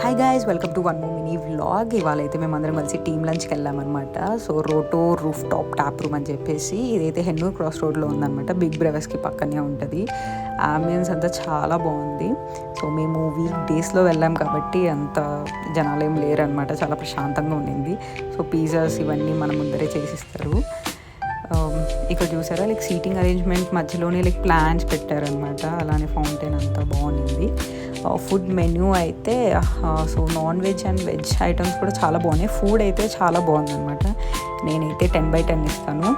Hi guys, welcome to one more mini vlog. ఇవాళ అయితే మేమందరం కలిసి టీమ్ లంచ్కి వెళ్ళామన్నమాట. So రోటో roof top tap room అని చెప్పేసి ఇదైతే హెన్నూర్ క్రాస్ రోడ్లో ఉందన్నమాట. బిగ్ బ్రదర్స్కి పక్కనే ఉంటుంది. ఆంబియన్స్ అంతా చాలా బాగుంది. సో మేము వీక్ డేస్లో వెళ్ళాం కాబట్టి అంత జనాలు ఏం లేరనమాట. చాలా ప్రశాంతంగా ఉండింది. సో పిజ్జాస్ ఇవన్నీ మన ముందరే చేసిస్తారు. ఇక్కడ చూసారా, లైక్ సీటింగ్ అరేంజ్మెంట్ మధ్యలోనే లైక్ ప్లాన్స్ పెట్టారనమాట. అలానే ఫౌంటైన్ అంతా బాగుంది. ఫుడ్ మెన్యూ అయితే so non veg and veg items కూడా చాలా బాగున్నాయి. ఫుడ్ అయితే చాలా బాగుందన్నమాట. నేనైతే 10/10 ఇస్తాను.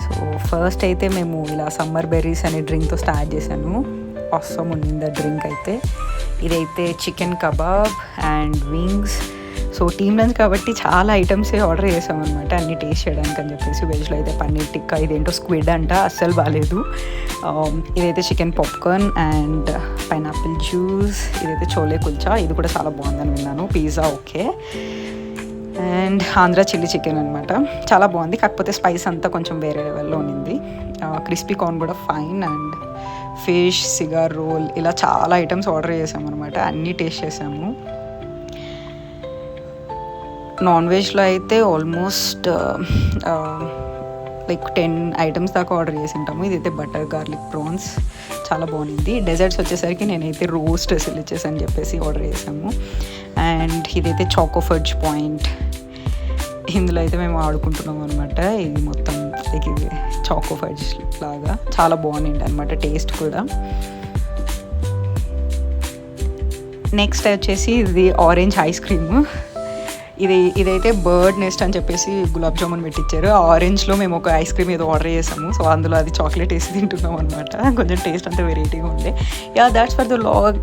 సో ఫస్ట్ అయితే మేము ఇలా సమ్మర్ బెర్రీస్ అనే డ్రింక్తో స్టార్ట్ చేశాను. అవసరం ఉండింది ఆ డ్రింక్ అయితే. ఇదైతే chicken kebab and wings. So team lunch కాబట్టి చాలా ఐటమ్సే ఆర్డర్ చేసామన్నమాట, అన్ని టేస్ట్ చేయడానికి అని చెప్పేసి. వెజ్లో అయితే పన్నీర్ టిక్కా, ఇదేంటో స్క్విడ్ అంట, అస్సలు బాగాలేదు. ఇదైతే chicken popcorn and pineapple juice. ఇదైతే చోలే కుల్చా, ఇది కూడా చాలా బాగుందని విన్నాను. Pizza okay. And Andhra chilli chicken అనమాట, చాలా బాగుంది. కాకపోతే స్పైస్ అంతా కొంచెం వేరే లెవెల్లో ఉన్నింది. క్రిస్పీ కార్న్ కూడా fine. And fish, cigar roll, ఇలా చాలా ఐటమ్స్ ఆర్డర్ చేసామన్నమాట. అన్నీ టేస్ట్ చేసాము. నాన్ వెజ్లో అయితే ఆల్మోస్ట్ లైక్ 10 ఐటమ్స్ దాకా ఆర్డర్ చేసి ఉంటాము. ఇదైతే బటర్ గార్లిక్ ప్రాన్స్, చాలా బాగుంది. డెజర్ట్స్ వచ్చేసరికి నేనైతే రోస్ట్ సెలిచెస్ అని చెప్పేసి ఆర్డర్ చేసాము. అండ్ ఇదైతే చాకో ఫడ్జ్ పాయింట్. ఇందులో అయితే మేము ఆడుకుంటున్నాం అనమాట. ఇది మొత్తం లైక్ ఇది చాకో ఫడ్జ్ లాగా చాలా బాగుంది అనమాట, టేస్ట్ కూడా. నెక్స్ట్ వచ్చేసి ఇది ఆరెంజ్ ఐస్ క్రీమ్. ఇదైతే బర్డ్ నెస్ట్ అని చెప్పేసి గులాబ్ జామున్ పెట్టించారు. ఆరెంజ్లో మేము ఒక ఐస్ క్రీమ్ ఏదో ఆర్డర్ చేసాము. సో అందులో అది చాక్లెట్ వేసి తింటున్నాం అనమాట. కొంచెం టేస్ట్ అంతా వెరైటీగా ఉండే. Yeah, that's for the vlog.